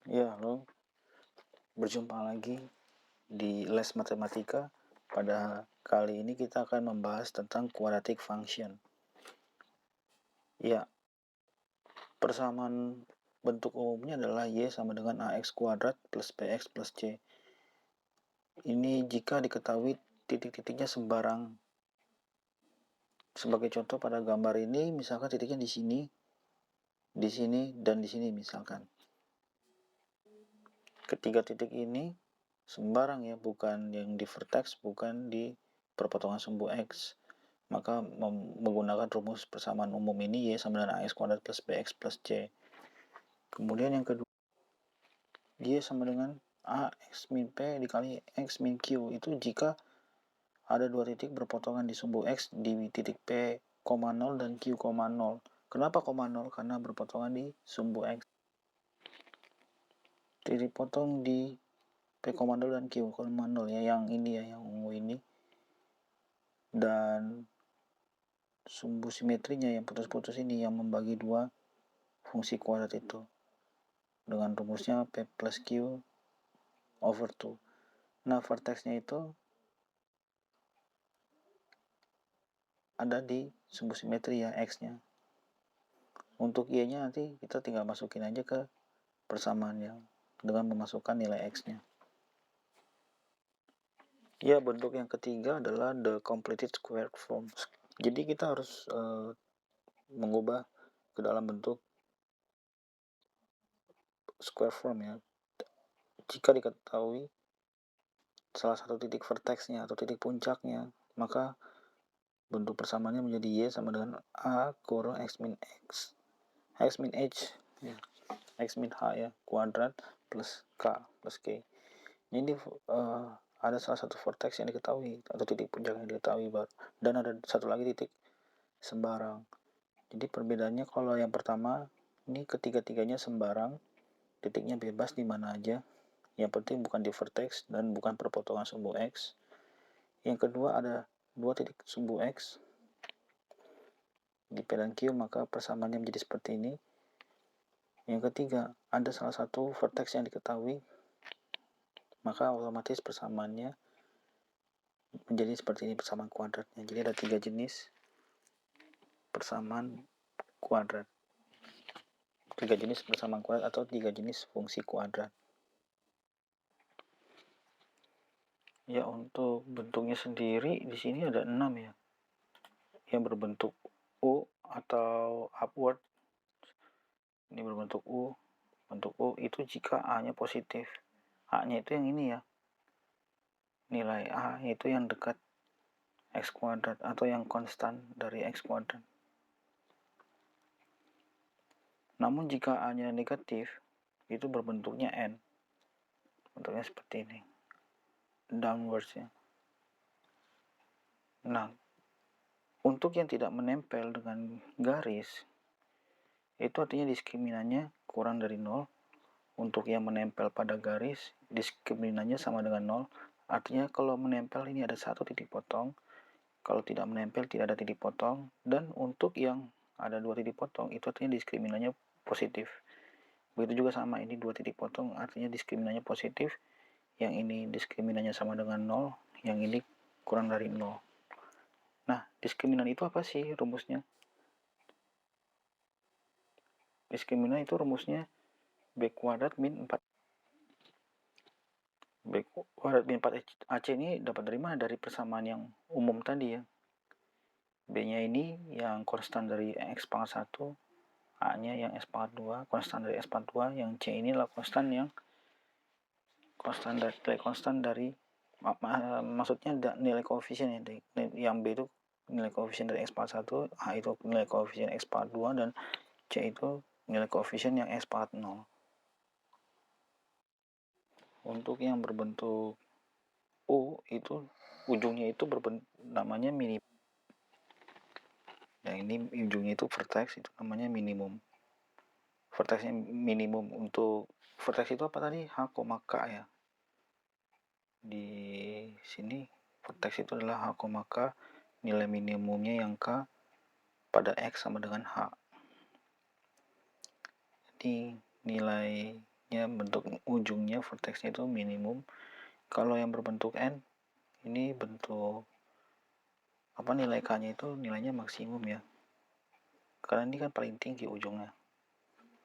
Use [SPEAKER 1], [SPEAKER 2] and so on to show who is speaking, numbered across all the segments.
[SPEAKER 1] Ya, halo. Berjumpa lagi di Les Matematika. Pada kali ini kita akan membahas tentang quadratic function. Ya, persamaan bentuk umumnya adalah Y sama dengan AX kuadrat plus BX plus C. Ini jika diketahui titik-titiknya sembarang. Sebagai contoh pada gambar ini, misalkan titiknya di sini, dan di sini misalkan. Ketiga titik ini sembarang ya, bukan yang di vertex, bukan di perpotongan sumbu X. Maka menggunakan rumus persamaan umum ini Y sama dengan AX kuadrat plus BX plus C. Kemudian yang kedua, Y sama dengan AX min P dikali X min Q. Itu jika ada dua titik berpotongan di sumbu X di titik P, 0 dan Q, 0. Kenapa, 0? Karena berpotongan di sumbu X. Titik potong di P, 0 dan Q, 0 ya, yang ini ya, yang ungu ini. Dan sumbu simetrinya yang putus-putus ini yang membagi dua fungsi kuadrat itu dengan rumusnya P plus Q over 2. Nah, vertexnya itu ada di sumbu simetri ya, X-nya. Untuk Y-nya nanti kita tinggal masukin aja ke persamaannya dengan memasukkan nilai X-nya. Ya, bentuk yang ketiga adalah the completed square form. Jadi kita harus mengubah ke dalam bentuk square form ya. Jika diketahui salah satu titik vertexnya atau titik puncaknya, maka bentuk persamaannya menjadi Y sama dengan A kurang X min X, X min H ya, X min H ya, kuadrat plus K plus K. Ini ada salah satu vertex yang diketahui atau titik puncak yang diketahui, dan ada satu lagi titik sembarang. Jadi perbedaannya, kalau yang pertama ini ketiga-tiganya sembarang, titiknya bebas di mana aja, yang penting bukan di vertex dan bukan perpotongan sumbu X. Yang kedua, ada dua titik sumbu X di P dan Q, maka persamaannya menjadi seperti ini. Yang ketiga, ada salah satu vertex yang diketahui, maka otomatis persamaannya menjadi seperti ini, persamaan kuadratnya. Jadi ada tiga jenis persamaan kuadrat, tiga jenis persamaan kuadrat atau tiga jenis fungsi kuadrat. Ya, untuk bentuknya sendiri di sini ada 6 ya, yang berbentuk U atau upward. Ini berbentuk U. Bentuk U itu jika A-nya positif. A-nya itu yang ini ya, nilai A itu yang dekat X kuadrat atau yang konstan dari X kuadrat. Namun jika A-nya negatif, itu berbentuknya N. Bentuknya seperti ini, downwards ya. Nah, untuk yang tidak menempel dengan garis, itu artinya diskriminannya kurang dari 0. Untuk yang menempel pada garis, diskriminannya sama dengan 0. Artinya kalau menempel ini ada satu titik potong, kalau tidak menempel tidak ada titik potong. Dan untuk yang ada dua titik potong, itu artinya diskriminannya positif. Begitu juga sama, ini dua titik potong artinya diskriminannya positif. Yang ini diskriminannya sama dengan 0, yang ini kurang dari 0. Nah, diskriminan itu apa sih rumusnya? Diskriminan itu rumusnya B kuadrat min 4. B kuadrat min 4AC ini dapat dari mana? Dari persamaan yang umum tadi ya. B-nya ini yang konstan dari X pangkat 1, A-nya yang S pangkat 2, konstan dari S pangkat 2, yang C ini adalah konstan yang konstan dari maksudnya nilai koefisien ya. Yang B itu nilai koefisien dari X pangkat 1, A itu nilai koefisien X pangkat 2, dan C itu nilai koefisien yang X pangkat 0. Untuk yang berbentuk U itu ujungnya itu namanya minimum. Yang ini ujungnya itu vertex, itu namanya minimum. Vertexnya minimum. Untuk vertex itu apa tadi? H, K ya. Di sini vertex itu adalah H, K, nilai minimumnya yang K pada X sama dengan H. Jadi nilai ya bentuk ujungnya vertexnya itu minimum. Kalau yang berbentuk N ini bentuk nilai K-nya itu nilainya maksimum ya. Karena ini kan paling tinggi ujungnya.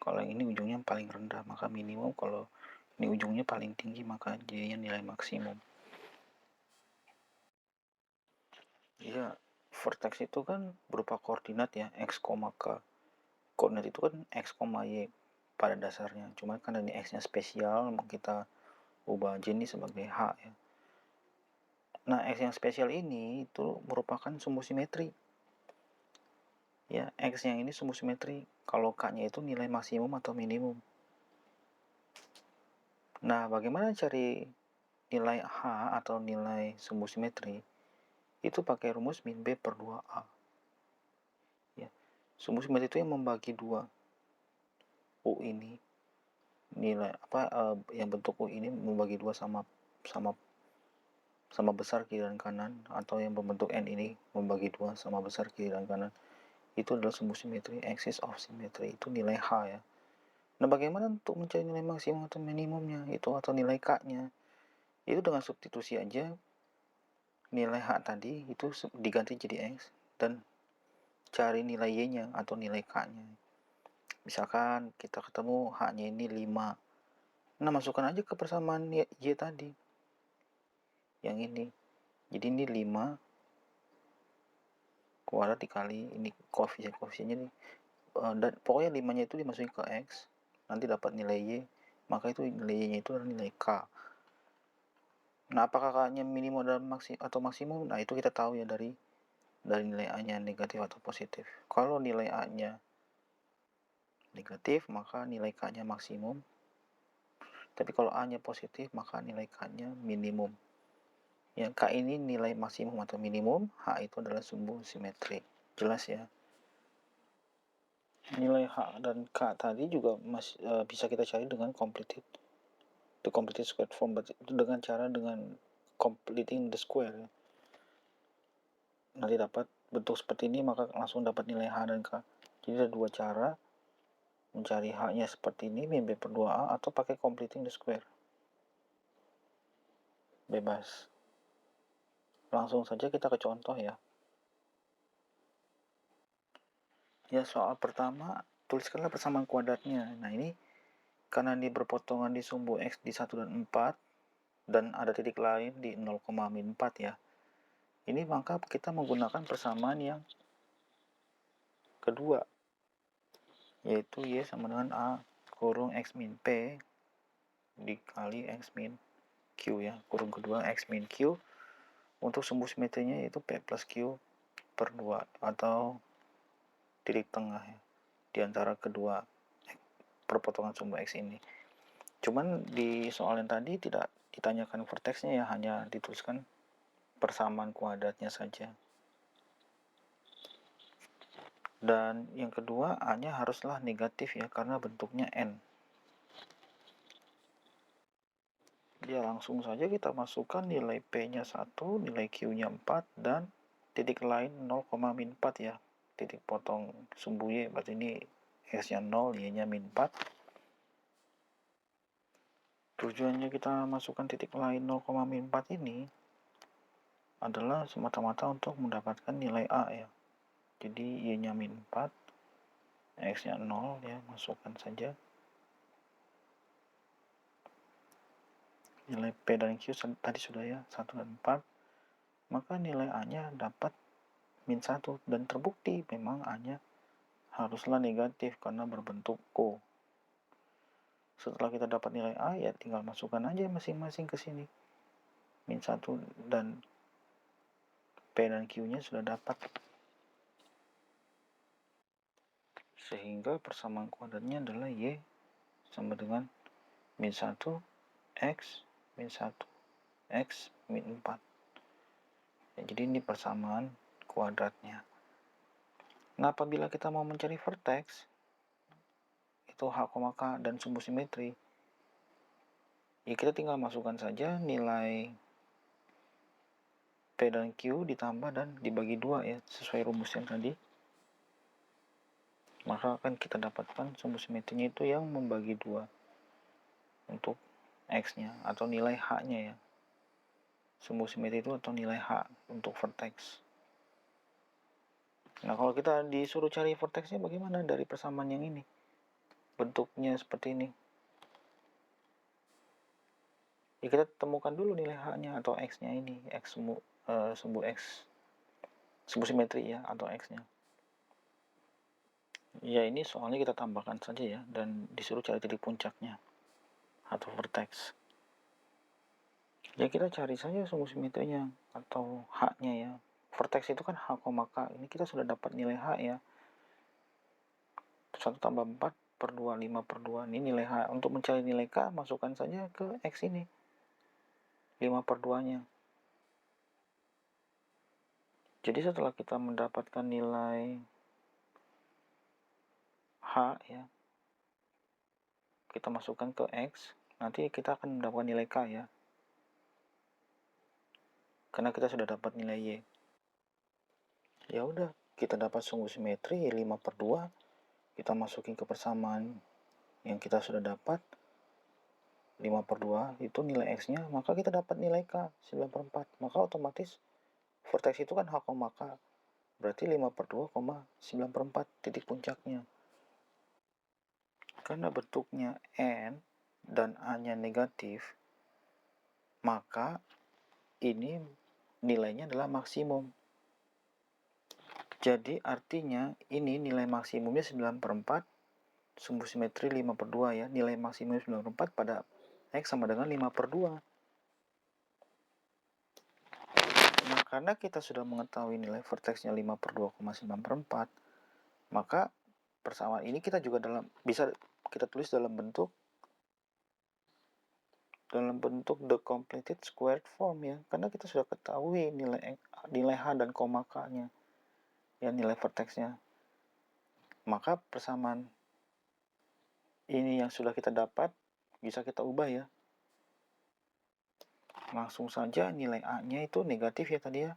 [SPEAKER 1] Kalau yang ini ujungnya paling rendah, maka minimum. Kalau ini ujungnya paling tinggi, maka jadinya nilai maksimum. Iya, vertex itu kan berupa koordinat ya, x, k. Koordinat itu kan x, y pada dasarnya. Cuma kan ini x-nya spesial, kita ubah aja ini sebagai h ya. Nah, x yang spesial ini itu merupakan sumbu simetri. Ya, x yang ini sumbu simetri. Kalau k-nya itu nilai maksimum atau minimum. Nah, bagaimana cari nilai h atau nilai sumbu simetri? Itu pakai rumus min b per 2a. Ya, sumbu simetri itu yang membagi 2 u ini nilai yang bentuk u ini membagi 2 sama besar kiri dan kanan, atau yang berbentuk n ini membagi 2 sama besar kiri dan kanan, itu adalah sumbu simetri. Axis of symmetry itu nilai h ya. Nah, bagaimana untuk mencari nilai maksimum atau minimumnya itu, atau nilai k-nya? Itu dengan substitusi aja nilai h tadi itu diganti jadi x, dan cari nilai y-nya atau nilai k-nya. Misalkan kita ketemu h-nya ini 5. Nah, masukkan aja ke persamaan y tadi. Yang ini. Jadi ini 5 kuadrat dikali ini koefisien-koefisiennya nih. Dan pokoknya 5-nya itu dimasukin ke x, nanti dapat nilai y, maka itu nilai y-nya itu adalah nilai k. Nah, apakah k-nya minimum atau maksimum? Nah, itu kita tahu ya dari nilai a-nya negatif atau positif. Kalau nilai a-nya negatif, maka nilai k-nya maksimum. Tapi kalau a-nya positif, maka nilai k-nya minimum. Ya, k ini nilai maksimum atau minimum, h itu adalah sumbu simetri. Jelas ya? Nilai h dan k tadi juga bisa kita cari dengan the completed square form, dengan completing the square. Nanti dapat bentuk seperti ini, maka langsung dapat nilai h dan k. Jadi ada 2 cara mencari h-nya seperti ini, min b per 2a, atau pakai completing the square. Bebas. Langsung saja kita ke contoh ya. Ya, soal pertama, tuliskanlah persamaan kuadratnya. Nah, ini karena ini berpotongan di sumbu x di 1 dan 4, dan ada titik lain di 0,-4 ya. Ini maka kita menggunakan persamaan yang kedua, yaitu y sama dengan a kurung x min p dikali x min q ya. Kurung kedua x min q. Untuk sumbu simetrinya yaitu p plus q per 2, atau titik tengah ya, di antara kedua perpotongan sumbu x ini. Cuman di soal yang tadi tidak ditanyakan vertexnya ya, hanya dituliskan persamaan kuadratnya saja. Dan yang kedua, a-nya haruslah negatif ya, karena bentuknya n. Ya, langsung saja kita masukkan nilai p-nya 1, nilai q-nya 4, dan titik lain 0,-4 ya. Titik potong sumbu y, berarti ini x-nya 0, y-nya min 4. Tujuannya kita masukkan titik lain 0,-4 ini adalah semata-mata untuk mendapatkan nilai a ya. Jadi y-nya min 4, x-nya 0 ya, masukkan saja. Nilai p dan q tadi sudah ya, 1 dan 4. Maka nilai a-nya dapat min 1, dan terbukti memang a-nya haruslah negatif karena berbentuk O. Setelah kita dapat nilai a, ya tinggal masukkan aja masing-masing ke sini. Min 1 dan p dan q-nya sudah dapat. Sehingga persamaan kuadratnya adalah y sama dengan min 1 x min 1 x min 4. Ya, jadi ini persamaan kuadratnya. Nah, apabila kita mau mencari vertex, itu h, k dan sumbu simetri, ya kita tinggal masukkan saja nilai p dan q ditambah dan dibagi 2 ya, sesuai rumus yang tadi. Maka akan kita dapatkan sumbu simetrinya itu yang membagi 2. untuk X-nya atau nilai H-nya ya. Sumbu simetri itu atau nilai H untuk vertex. Nah, kalau kita disuruh cari vertexnya bagaimana dari persamaan yang ini? Bentuknya seperti ini. Ya, kita temukan dulu nilai H-nya atau X-nya ini, sumbu X. Sumbu simetri ya, atau X-nya. Ya, ini soalnya kita tambahkan saja ya, dan disuruh cari titik puncaknya atau vertex. Ya, kita cari saja sumbu simetrinya atau H-nya ya. Vertex itu kan H, K. Ini kita sudah dapat nilai H ya. 1 tambah 4 per 2, 5 per 2. Ini nilai H. Untuk mencari nilai K, masukkan saja ke X ini. 5 per 2-nya. Jadi setelah kita mendapatkan nilai H ya, kita masukkan ke X, nanti kita akan mendapatkan nilai K ya. Karena kita sudah dapat nilai Y. Ya udah, kita dapat sumbu simetri 5 per 2. Kita masukin ke persamaan yang kita sudah dapat. 5 per 2 itu nilai X-nya, maka kita dapat nilai K 9 per 4. Maka otomatis vertex itu kan H, K. Berarti 5 per 2, 9 per 4 titik puncaknya. Karena bentuknya N dan A-nya negatif, maka ini nilainya adalah maksimum. Jadi artinya ini nilai maksimumnya 9 per 4, sumbu simetri 5 per 2 ya. Nilai maksimum 9 per 4 pada X sama dengan 5 per 2. Nah, karena kita sudah mengetahui nilai vertexnya 5 per 2, 9 per 4, maka persamaan ini kita juga bisa kita tulis dalam bentuk the completed squared form ya, karena kita sudah ketahui nilai H dan K-nya ya, nilai vertexnya. Maka persamaan ini yang sudah kita dapat bisa kita ubah ya. Langsung saja nilai A-nya itu negatif ya tadi ya.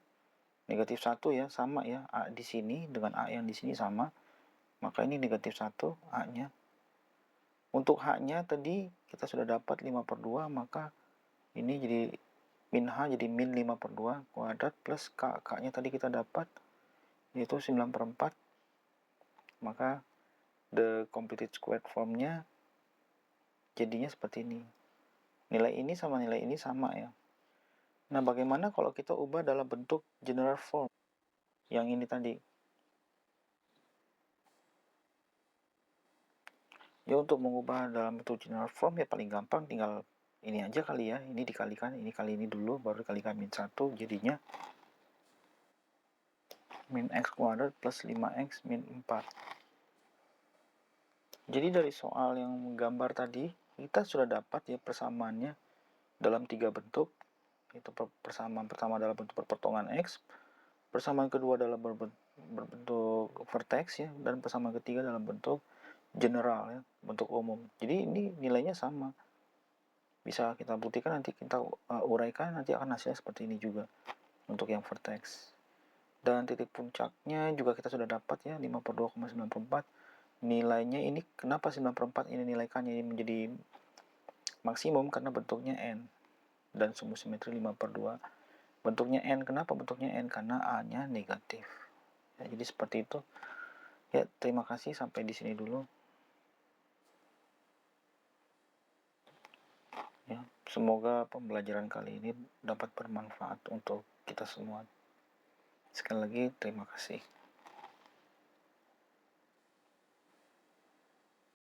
[SPEAKER 1] Negatif 1 ya, sama ya. A di sini dengan A yang di sini sama. Maka ini negatif 1 A-nya. Untuk H-nya tadi kita sudah dapat 5 per 2, maka ini jadi min H jadi min 5 per 2 kuadrat plus K. K-nya tadi kita dapat yaitu 9 per 4. Maka the completed squared formnya jadinya seperti ini. Nilai ini sama nilai ini sama ya. Nah, bagaimana kalau kita ubah dalam bentuk general form yang ini tadi? Ya, untuk mengubah dalam bentuk general form ya paling gampang tinggal ini aja kali ya. Ini dikalikan, ini kali ini dulu, baru dikalikan min 1, jadinya min X kuadrat plus 5X min 4. Jadi dari soal yang menggambar tadi, kita sudah dapat ya persamaannya dalam 3 bentuk. Itu persamaan pertama dalam bentuk perpotongan X, persamaan kedua dalam berbentuk vertex ya, dan persamaan ketiga dalam bentuk general ya, bentuk umum. Jadi ini nilainya sama. Bisa kita buktikan, nanti kita uraikan, nanti akan hasilnya seperti ini juga untuk yang vertex. Dan titik puncaknya juga kita sudah dapat ya, 5 per 2, 9 per 4. Nilainya ini, kenapa 9 per 4 ini nilai K-nya ini menjadi maksimum? Karena bentuknya N dan sumbu simetri 5 per 2. Bentuknya N, kenapa bentuknya N? Karena A-nya negatif. Ya, jadi seperti itu. Ya, terima kasih, sampai di sini dulu. Ya, semoga pembelajaran kali ini dapat bermanfaat untuk kita semua. Sekali lagi, terima kasih.